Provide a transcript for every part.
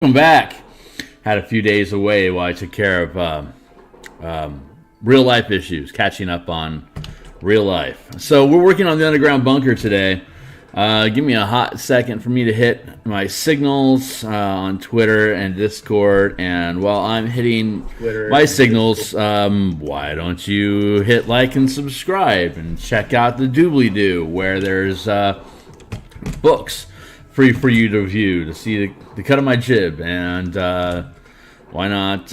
Welcome back. Had a few days away while I took care of real life issues, catching up on real life. So we're working on the underground bunker today. Give me a hot second for me to hit my signals on Twitter and Discord. And while I'm hitting my signals, why don't you hit like and subscribe and check out the doobly-doo where there's books free for you to view to see the cut of my jib, and why not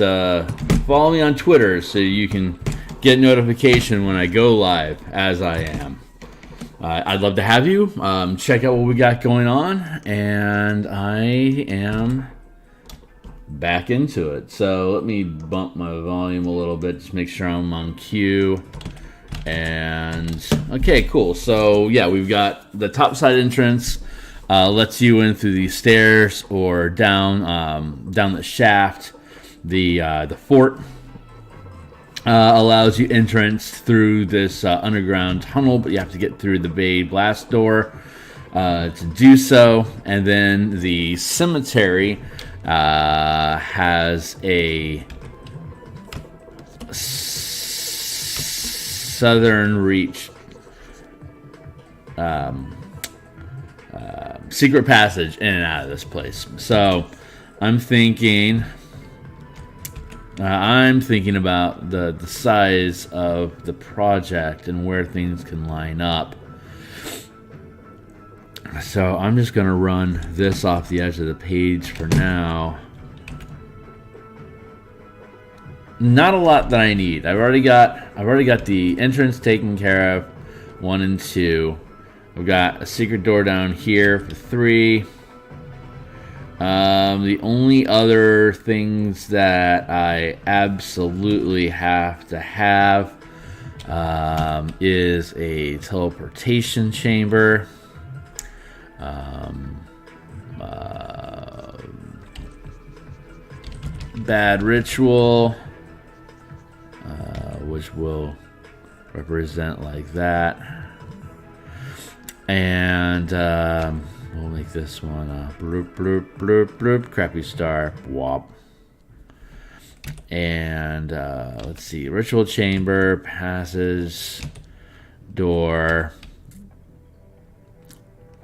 follow me on Twitter so you can get notification when I go live, as I am. I'd love to have you check out what we got going on, and I am back into it. So let me bump my volume a little bit, just make sure I'm on cue. And okay, cool. So yeah, we've got the top side entrance. Lets you in through the stairs or down the shaft. The fort allows you entrance through this underground tunnel, but you have to get through the bay blast door to do so. And then the cemetery has a southern reach secret passage in and out of this place. So I'm thinking about the size of the project and where things can line up. So I'm just going to run this off the edge of the page for now. Not a lot that I need. I've already got the entrance taken care of, 1 and 2. We've got a secret door down here for 3. The only other things that I absolutely have to have is a teleportation chamber, bad ritual, which will represent like that. And we'll make this one a bloop, bloop, bloop, bloop, crappy star, wop. And let's see, ritual chamber, passage, door,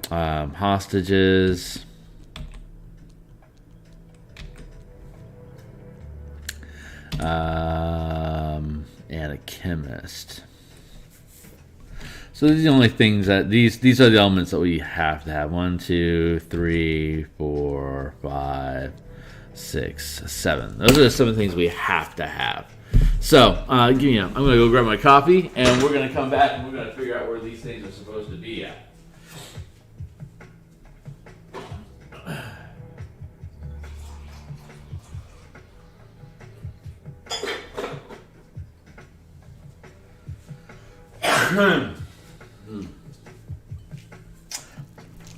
hostages, and a chemist. So these are the only things that these are the elements that we have to have. 1, 2, 3, 4, 5, 6, 7. Those are the 7 things we have to have. So I'm gonna go grab my coffee, and we're gonna come back and we're gonna figure out where these things are supposed to be at.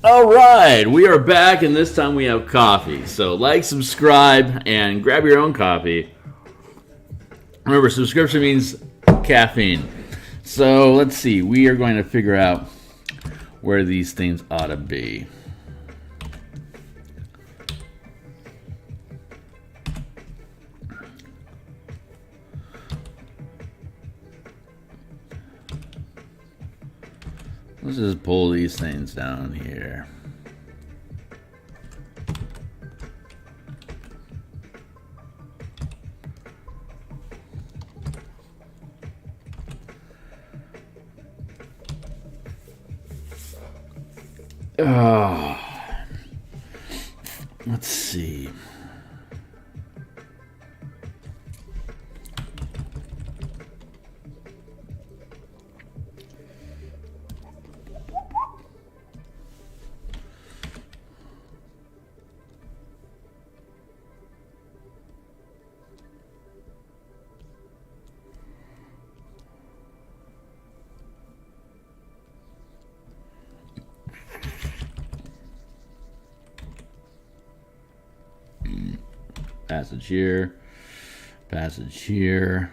All right, we are back, and this time we have coffee. So like, subscribe, and grab your own coffee. Remember, subscription means caffeine. So let's see. We are going to figure out where these things ought to be. Let's just pull these things down here. Let's see. Passage here. Passage here.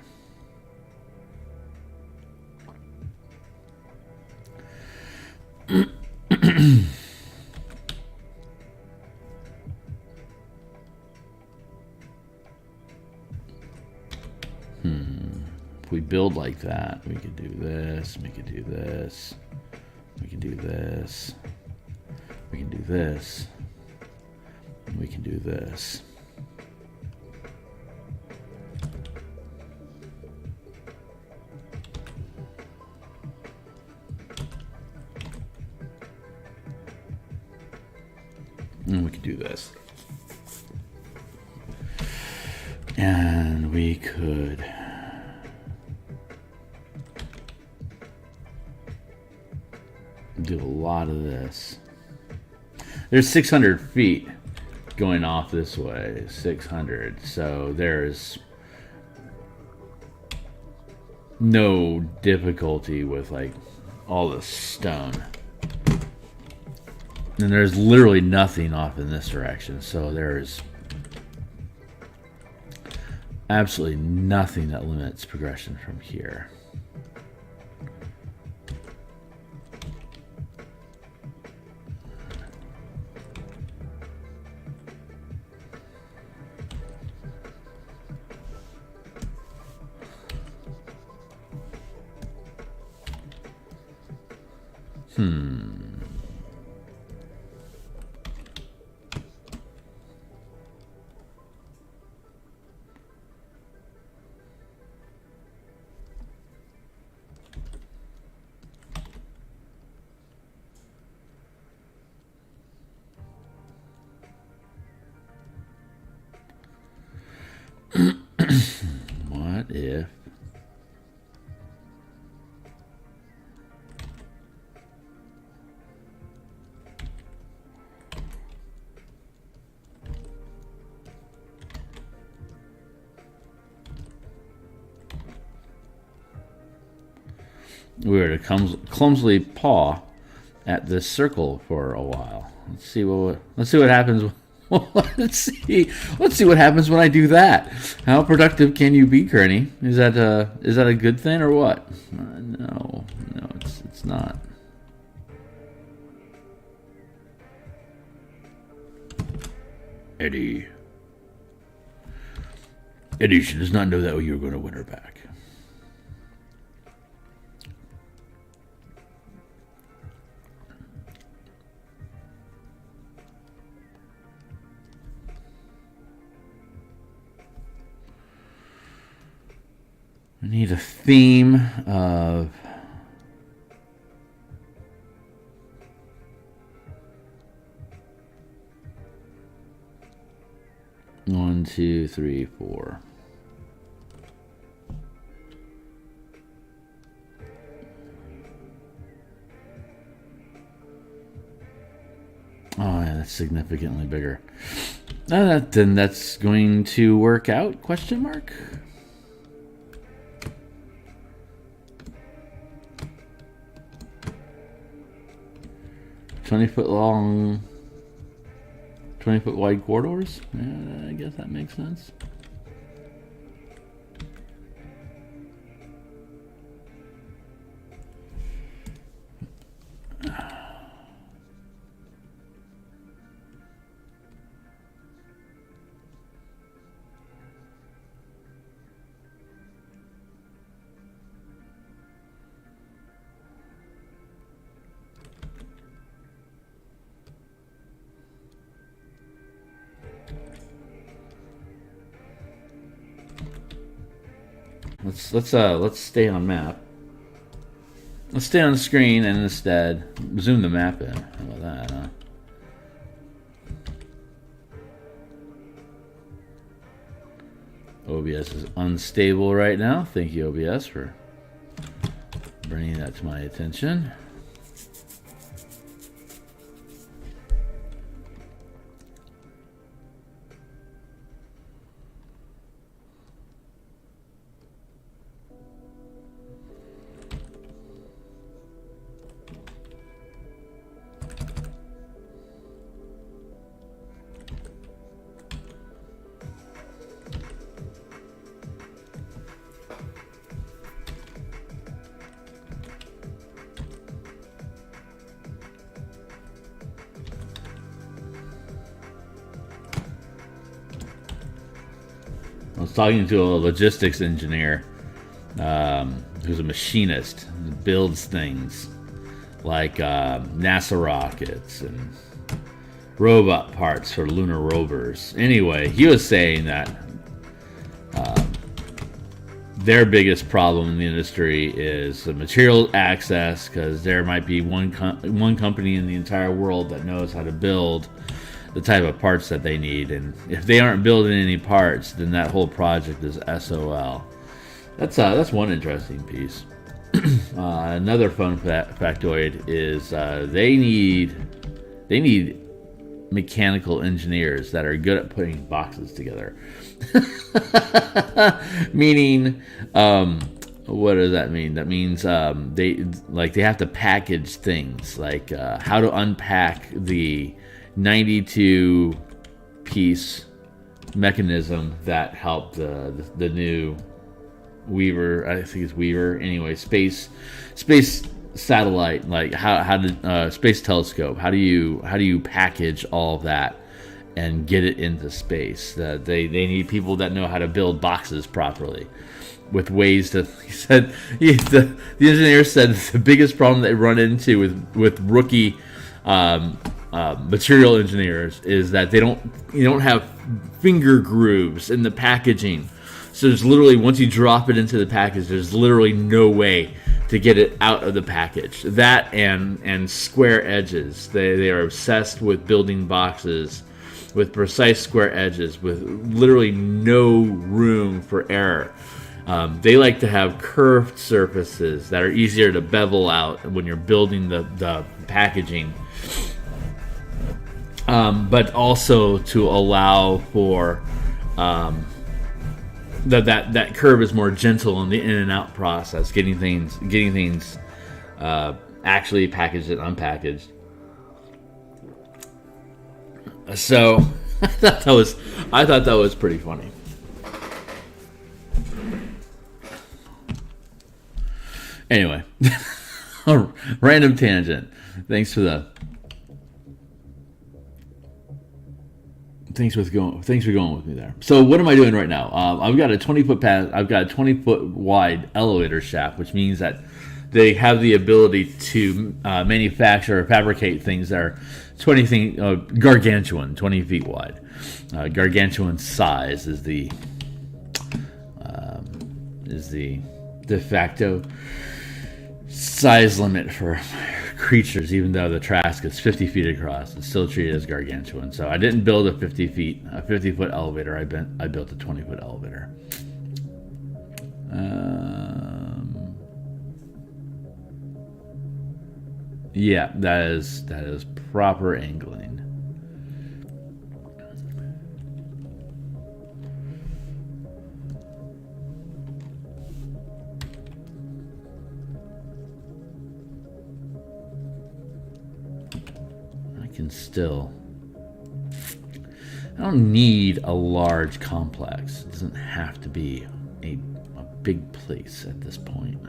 If we build like that, we could do this, we could do this, we can do this, we can do this, and we can do this. And we could do this. And we could do a lot of this. There's 600 feet going off this way, 600. So there's no difficulty with like all the stone. And there's literally nothing off in this direction. So there's absolutely nothing that limits progression from here. What if we were to clumsily paw at this circle for a while? Let's see what happens. Let's see what happens when I do that. How productive can you be, Kearney? Is that a good thing or what? No, it's not. Eddie, she does not know that you were going to win her back. We need a theme of one, two, three, four. Oh, yeah, that's significantly bigger. Then that's going to work out? Question mark. 20-foot long, 20-foot wide corridors. Yeah, I guess that makes sense. Let's stay on map. Let's stay on the screen and instead zoom the map in. How about that, huh? OBS is unstable right now. Thank you, OBS, for bringing that to my attention. was talking to a logistics engineer who's a machinist, builds things like NASA rockets and robot parts for lunar rovers. Anyway, he was saying that their biggest problem in the industry is the material access, because there might be one company in the entire world that knows how to build the type of parts that they need, and if they aren't building any parts, then that whole project is SOL. That's one interesting piece. Another fun factoid is they need mechanical engineers that are good at putting boxes together. Meaning, what does that mean? That means they have to package things, like how to unpack the 92 piece mechanism that helped the new Weaver, I think it's Weaver, anyway, space satellite, like how to space telescope, how do you package all of that and get it into space? They need people that know how to build boxes properly, with ways to, he said, the engineer said the biggest problem they run into with rookie material engineers is that you don't have finger grooves in the packaging. So there's literally, once you drop it into the package, there's literally no way to get it out of the package. That and square edges. They are obsessed with building boxes with precise square edges, with literally no room for error. They like to have curved surfaces that are easier to bevel out when you're building the packaging. But also to allow for that curve is more gentle in the in and out process, getting things actually packaged and unpackaged. So I thought that was pretty funny. Anyway, random tangent. Thanks for going with me there. So what am I doing right now? I've got a 20-foot wide elevator shaft, which means that they have the ability to manufacture or fabricate things that are gargantuan, 20 feet wide. Gargantuan size is the de facto size limit for creatures. Even though the Trask is 50 feet across, it's still treated as gargantuan. So I didn't build a 50-foot elevator. I built a 20-foot elevator. Yeah, that is proper angling. I don't need a large complex. It doesn't have to be a big place at this point.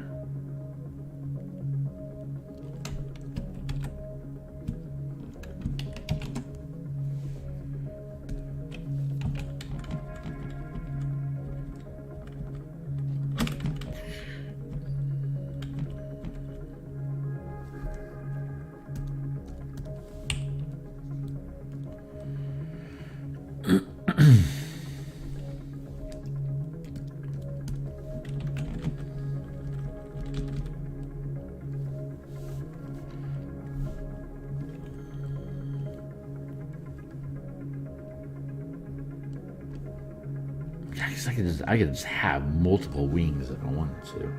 I could just have multiple wings if I wanted to.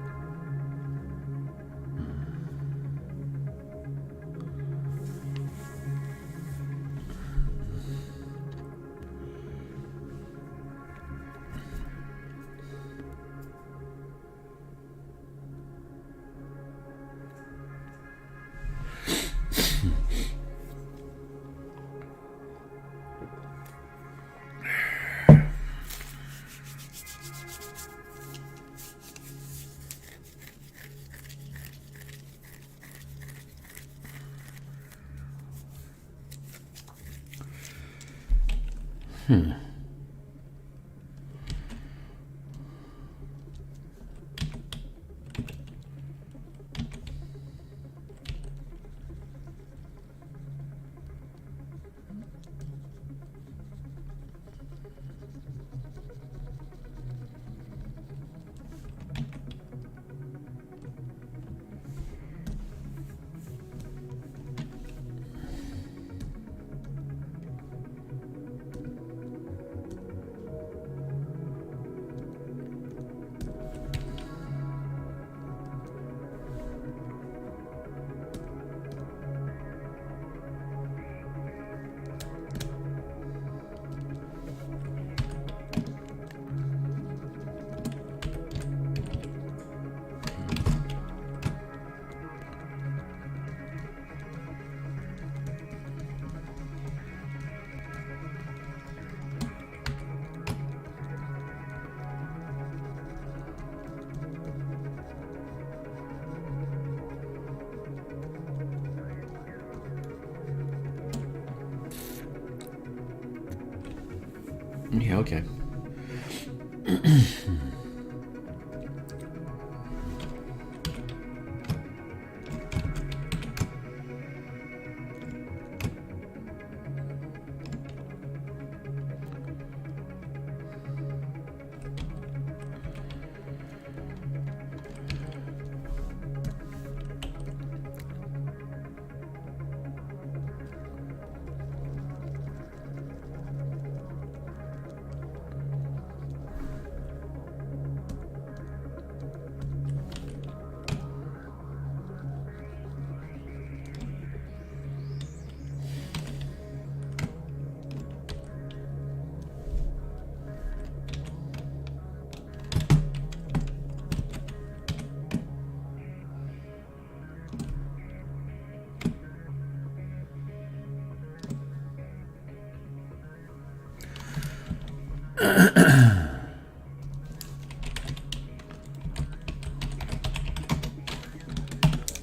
Yeah, okay.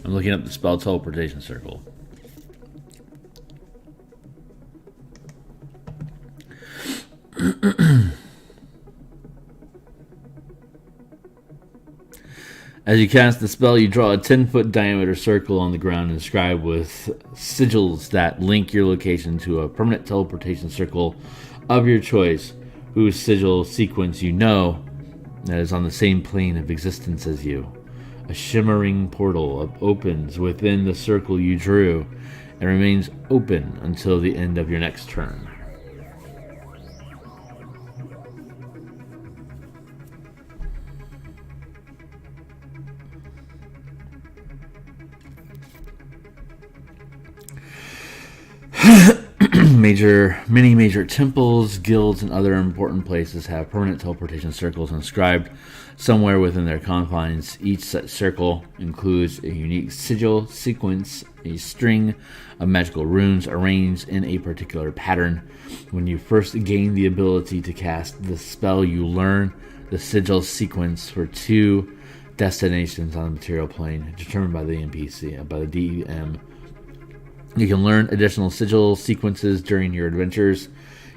I'm looking up the spell teleportation circle. As you cast the spell, you draw a 10-foot diameter circle on the ground inscribed with sigils that link your location to a permanent teleportation circle of your choice, whose sigil sequence you know that is on the same plane of existence as you. A shimmering portal opens within the circle you drew and remains open until the end of your next turn. Many major temples, guilds, and other important places have permanent teleportation circles inscribed somewhere within their confines. Each such circle includes a unique sigil sequence, a string of magical runes arranged in a particular pattern. When you first gain the ability to cast the spell, you learn the sigil sequence for 2 destinations on the material plane determined by the NPC, by the DM. You can learn additional sigil sequences during your adventures.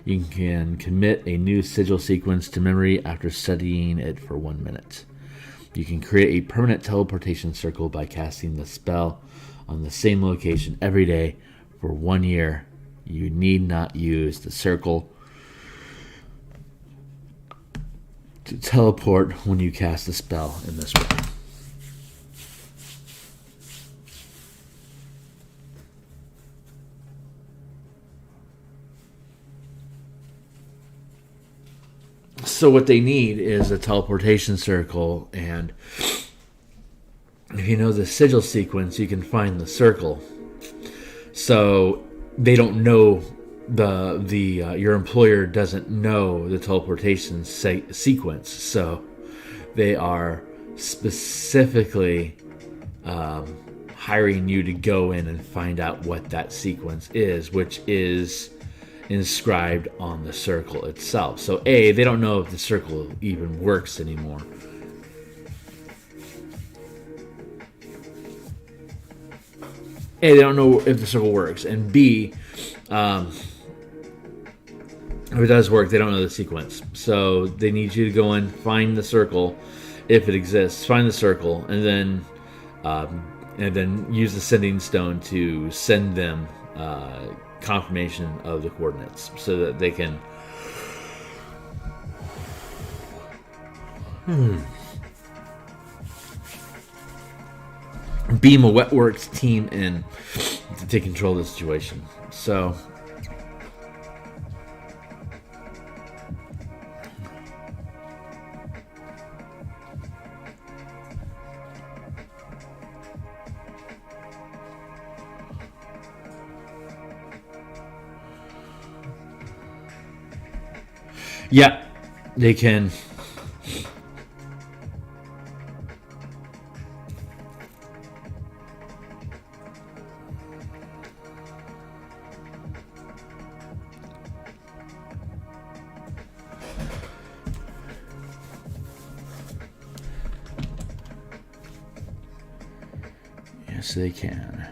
You can commit a new sigil sequence to memory after studying it for 1 minute. You can create a permanent teleportation circle by casting the spell on the same location every day for 1 year. You need not use the circle to teleport when you cast the spell in this way. So what they need is a teleportation circle, and if you know the sigil sequence, you can find the circle. So they don't know your employer doesn't know the teleportation sequence. So they are specifically hiring you to go in and find out what that sequence is, which is inscribed on the circle itself. So they don't know if the circle even works anymore. They don't know if the circle works, and B, if it does work, they don't know the sequence. So they need you to go in, find the circle, if it exists, find the circle, and then use the sending stone to send them confirmation of the coordinates so that they can beam a Wetworks team in to take control of the situation. So yeah, they can. Yes, they can.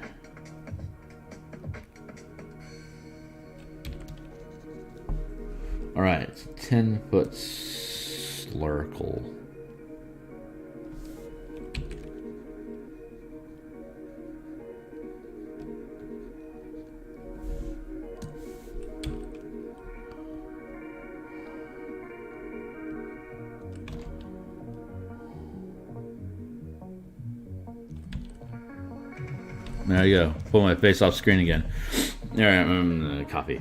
All right, 10-foot slurkle. There you go. Pull my face off screen again. All right, coffee.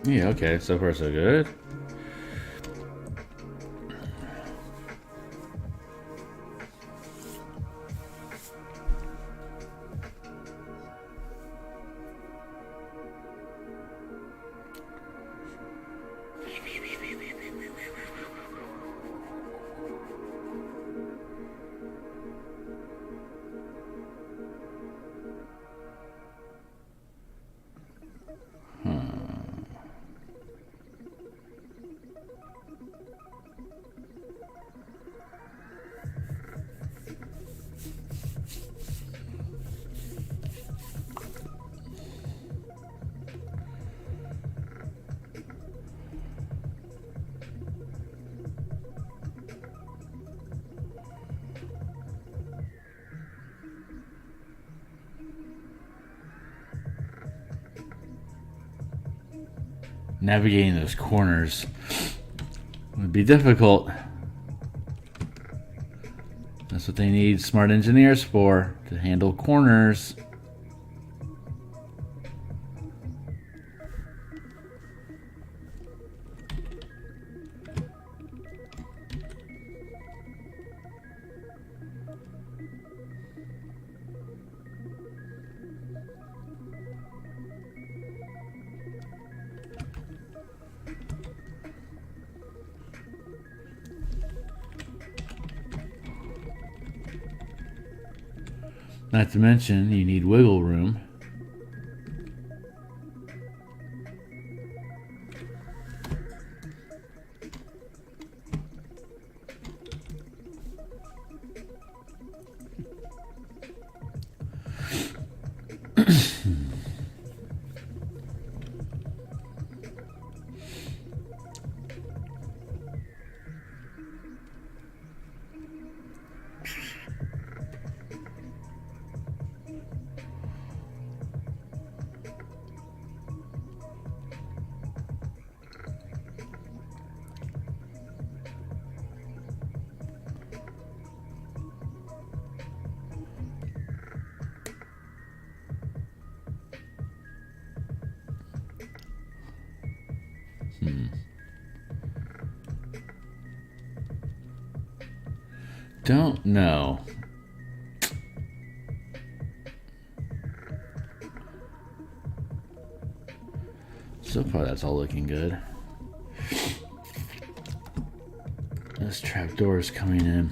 Yeah, okay, so far so good. Navigating those corners would be difficult. That's what they need smart engineers for, to handle corners. Not to mention, you need wiggle room. Don't know. So far, that's all looking good. This trapdoor is coming in.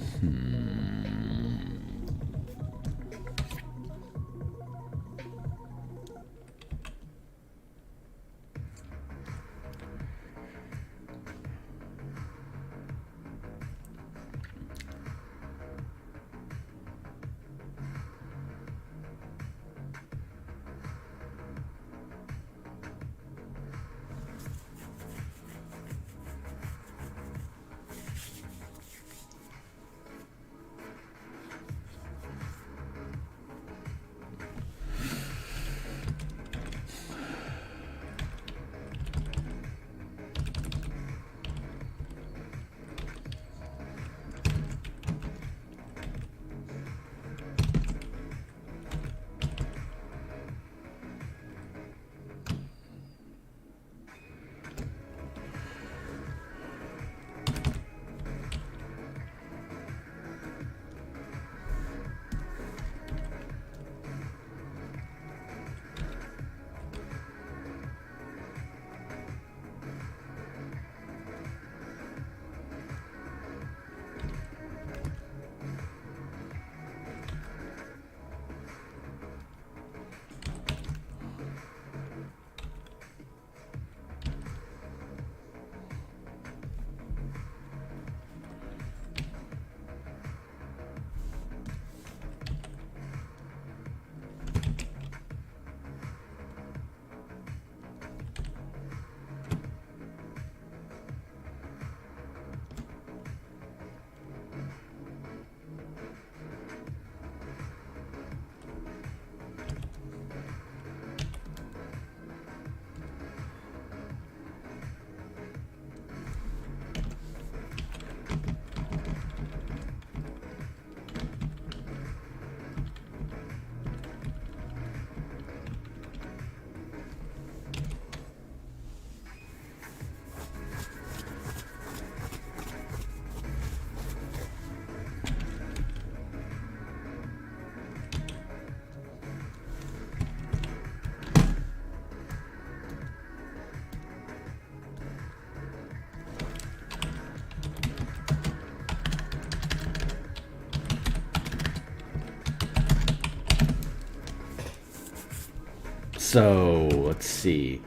So, let's see.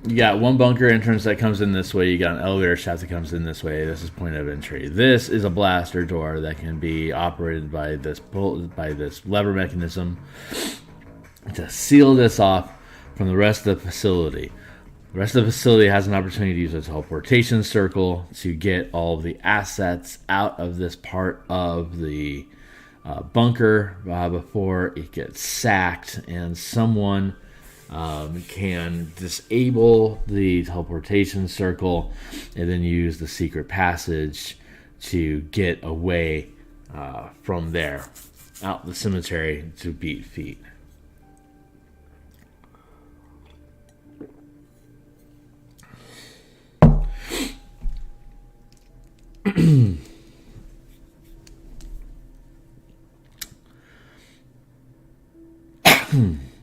You got one bunker entrance that comes in this way. You got an elevator shaft that comes in this way. This is point of entry. This is a blaster door that can be operated by this lever mechanism to seal this off from the rest of the facility. The rest of the facility has an opportunity to use a teleportation circle to get all of the assets out of this part of the bunker before it gets sacked, and someone can disable the teleportation circle and then use the secret passage to get away from there, out the cemetery to beat feet.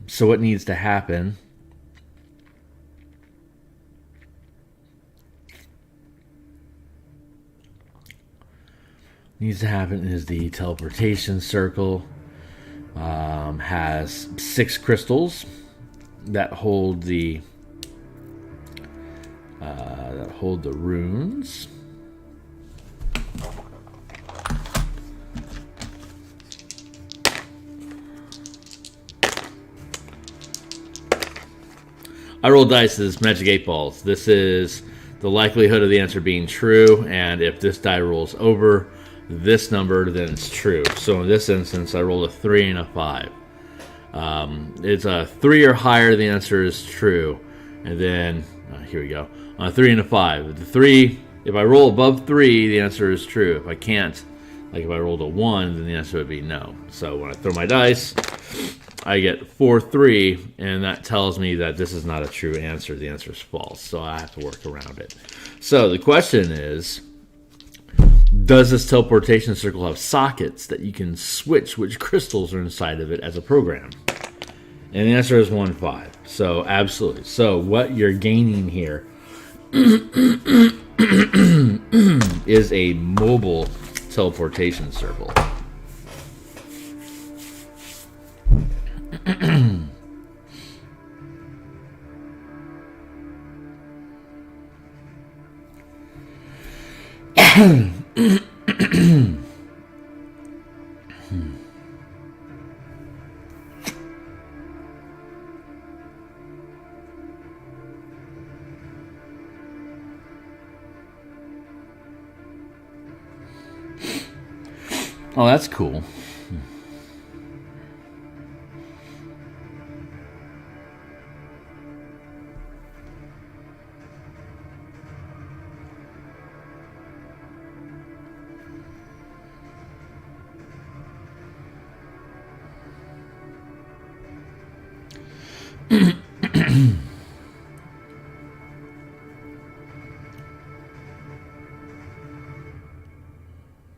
So what needs to happen is the teleportation circle has 6 crystals that hold the runes. I roll dice as magic 8 balls. This is the likelihood of the answer being true, and if this die rolls over this number, then it's true. So in this instance, I rolled a 3 and a 5. It's a 3 or higher, the answer is true. And then, here we go. On a 3 and a 5. The 3, if I roll above 3, the answer is true. If I can't, like if I rolled a 1, then the answer would be no. So when I throw my dice, I get 4, 3, and that tells me that this is not a true answer. The answer is false, so I have to work around it. So the question is, does this teleportation circle have sockets that you can switch which crystals are inside of it as a program? And the answer is 1, 5. So absolutely. So what you're gaining here is a mobile teleportation circle. Oh, that's cool.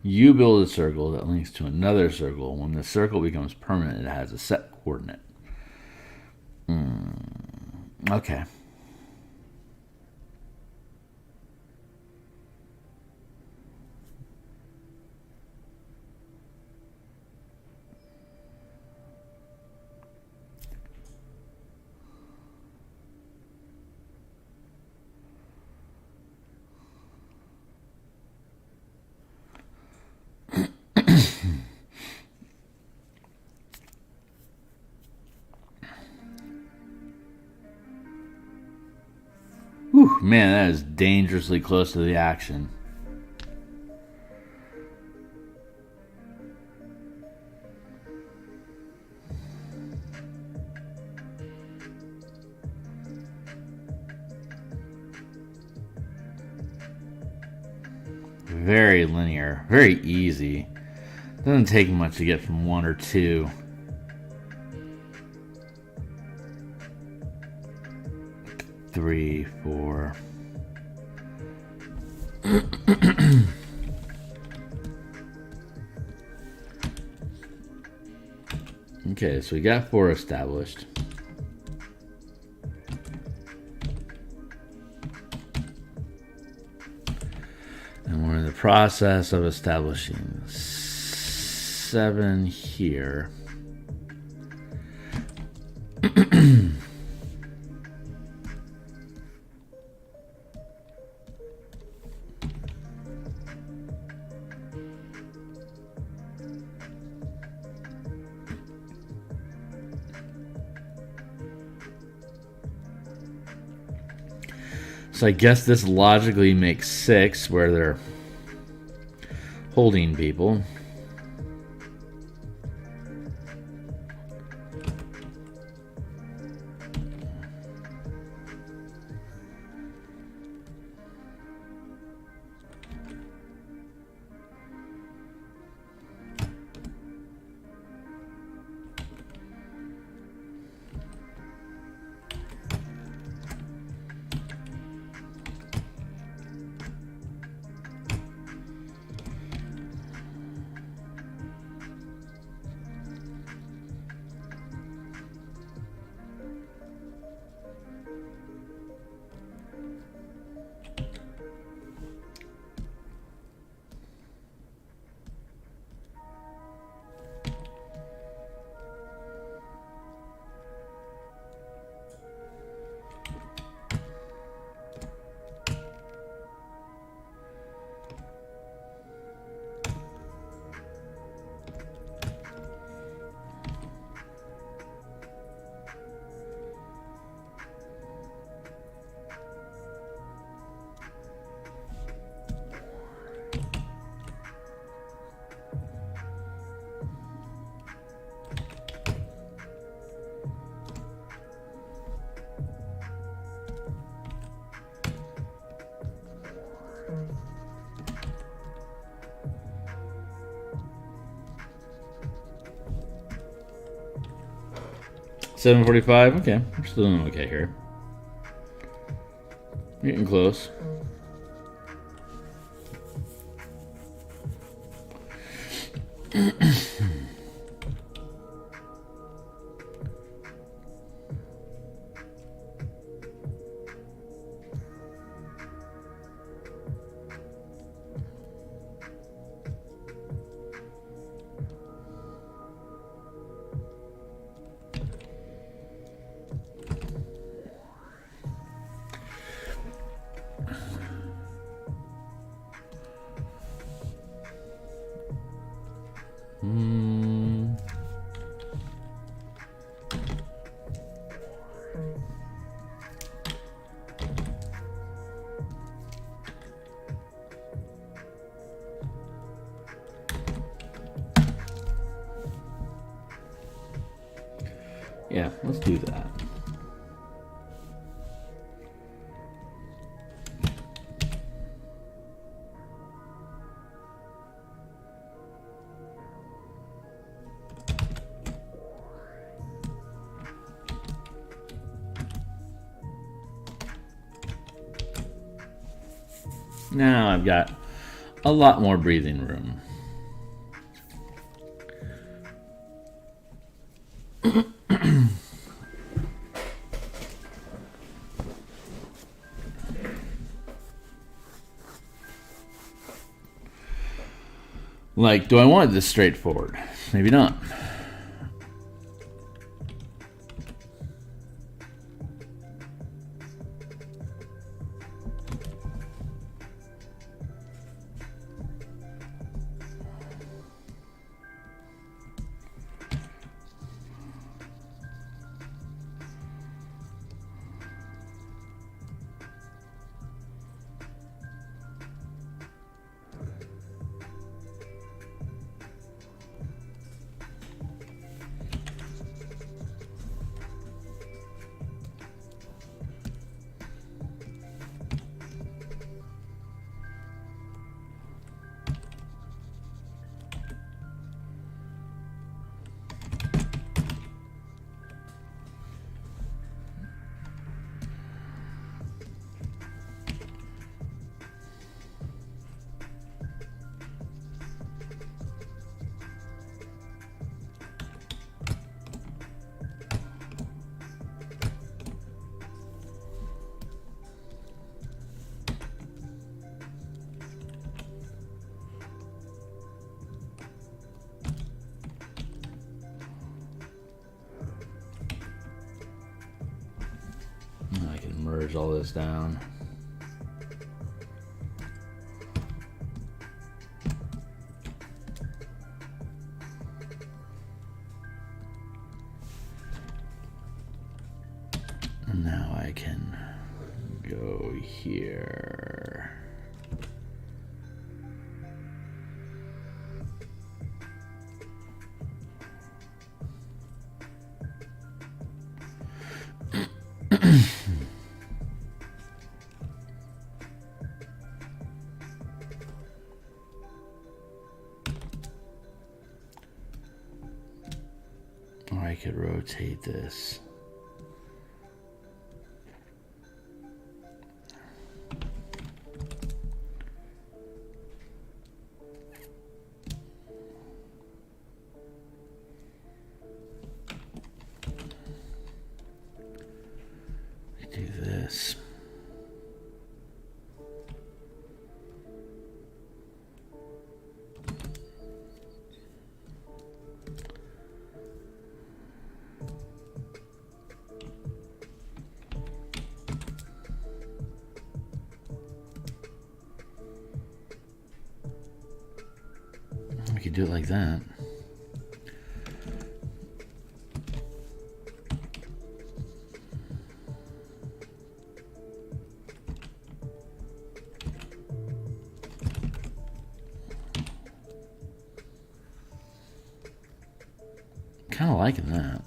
You build a circle that links to another circle. When the circle becomes permanent, it has a set coordinate. Okay. Whew, man, that is dangerously close to the action. Very linear, very easy. Doesn't take much to get from 1 or 2. Three, 4. Okay, so we got 4 established. And we're in the process of establishing 7 here. So I guess this logically makes 6 where they're holding people. 7:45. Okay, we're still doing okay here. Getting close. Yeah, let's do that. Now I've got a lot more breathing room. Like, do I want this straightforward? Maybe not. I can merge all this down. And now I can go here. Or I could rotate this. Do this. We could do it like that. Kind of liking that.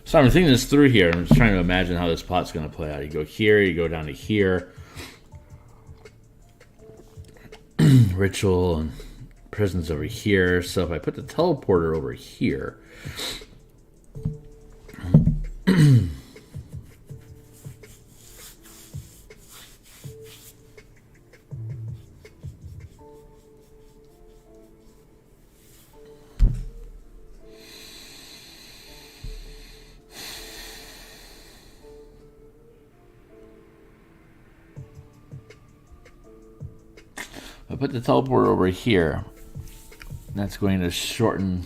So I'm thinking this through here. I'm just trying to imagine how this plot's going to play out. You go here, you go down to here. Ritual and prisons over here. So if I put the teleporter over here... I put the teleporter over here. That's going to shorten.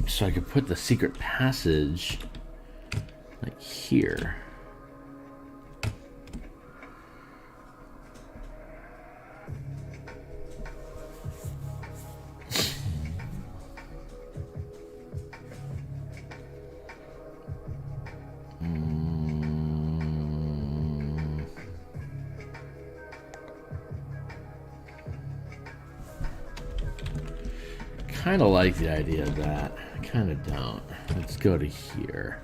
So I could put the secret passage like here. Kind of like the idea of that. I kind of don't. Let's go to here.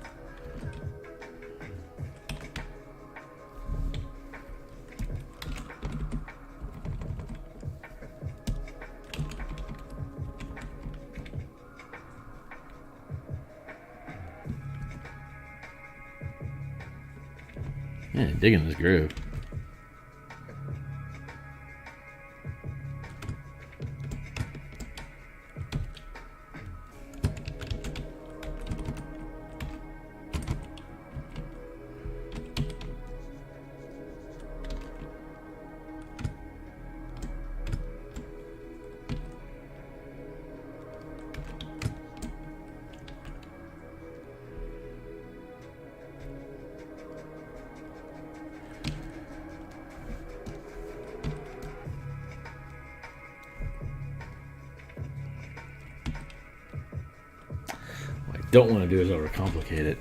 Yeah, digging this groove. Don't want to do is overcomplicate it.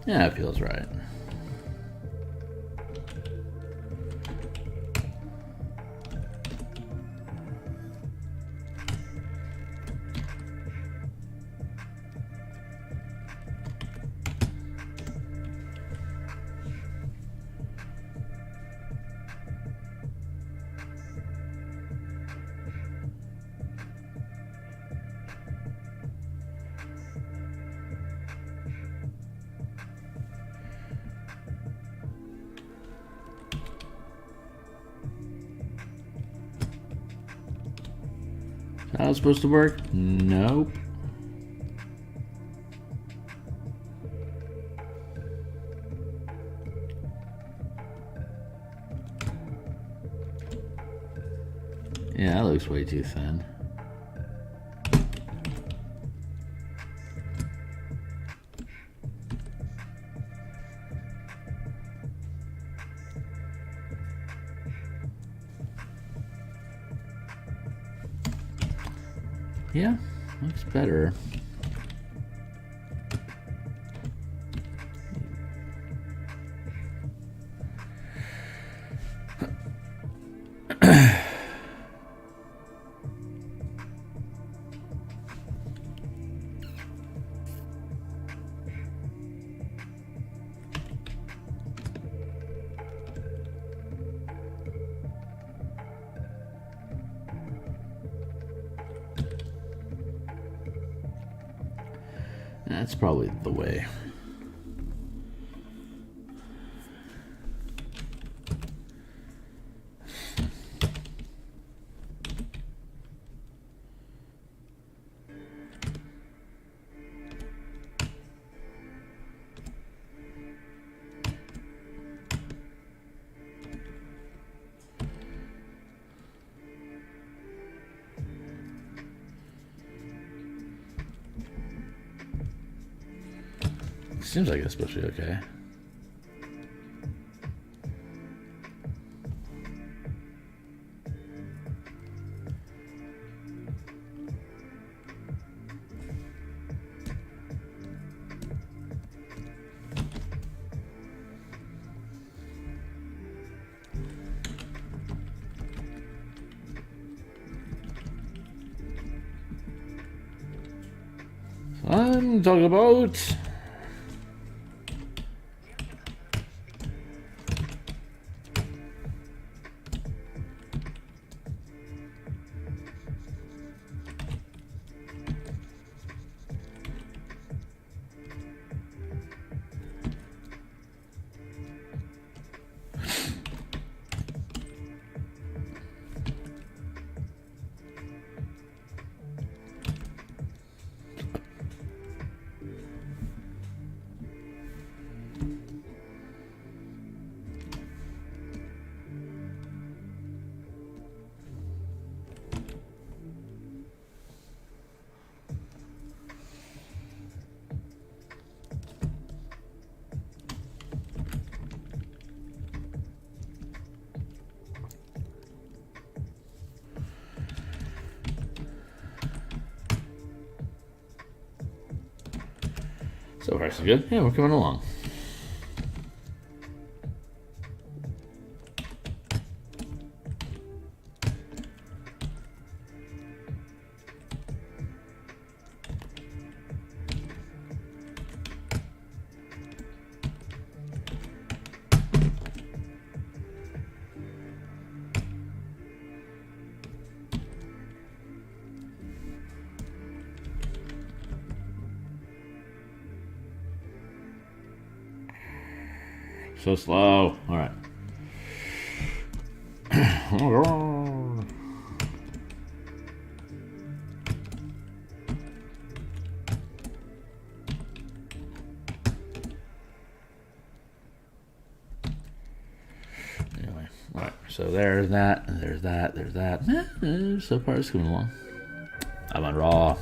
Yeah, it feels right. that was supposed to work? Nope. Yeah, that looks way too thin. Yeah, looks better. That's probably the way. Seems like it's supposed to be okay. I'm talking about so far so good. Yeah, we're coming along. So slow. All right. Anyway, all right. So there's that, and there's that, there's that. So far, it's coming along. I'm on raw.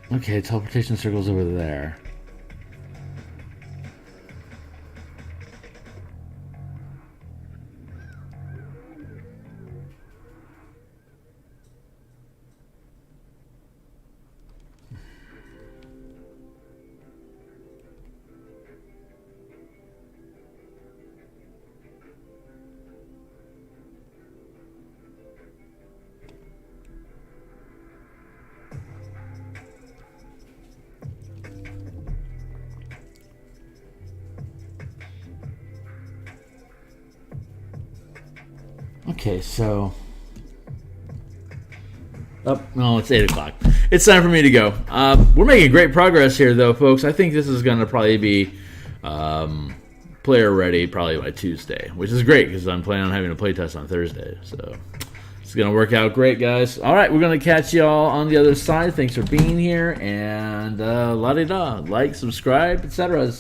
Okay, teleportation circle's over there. Okay, so... Oh, no, it's 8 o'clock. It's time for me to go. We're making great progress here, though, folks. I think this is going to probably be player ready probably by Tuesday, which is great because I'm planning on having a playtest on Thursday. So it's going to work out great, guys. All right, we're going to catch y'all on the other side. Thanks for being here, and la-di-da. Like, subscribe, etc.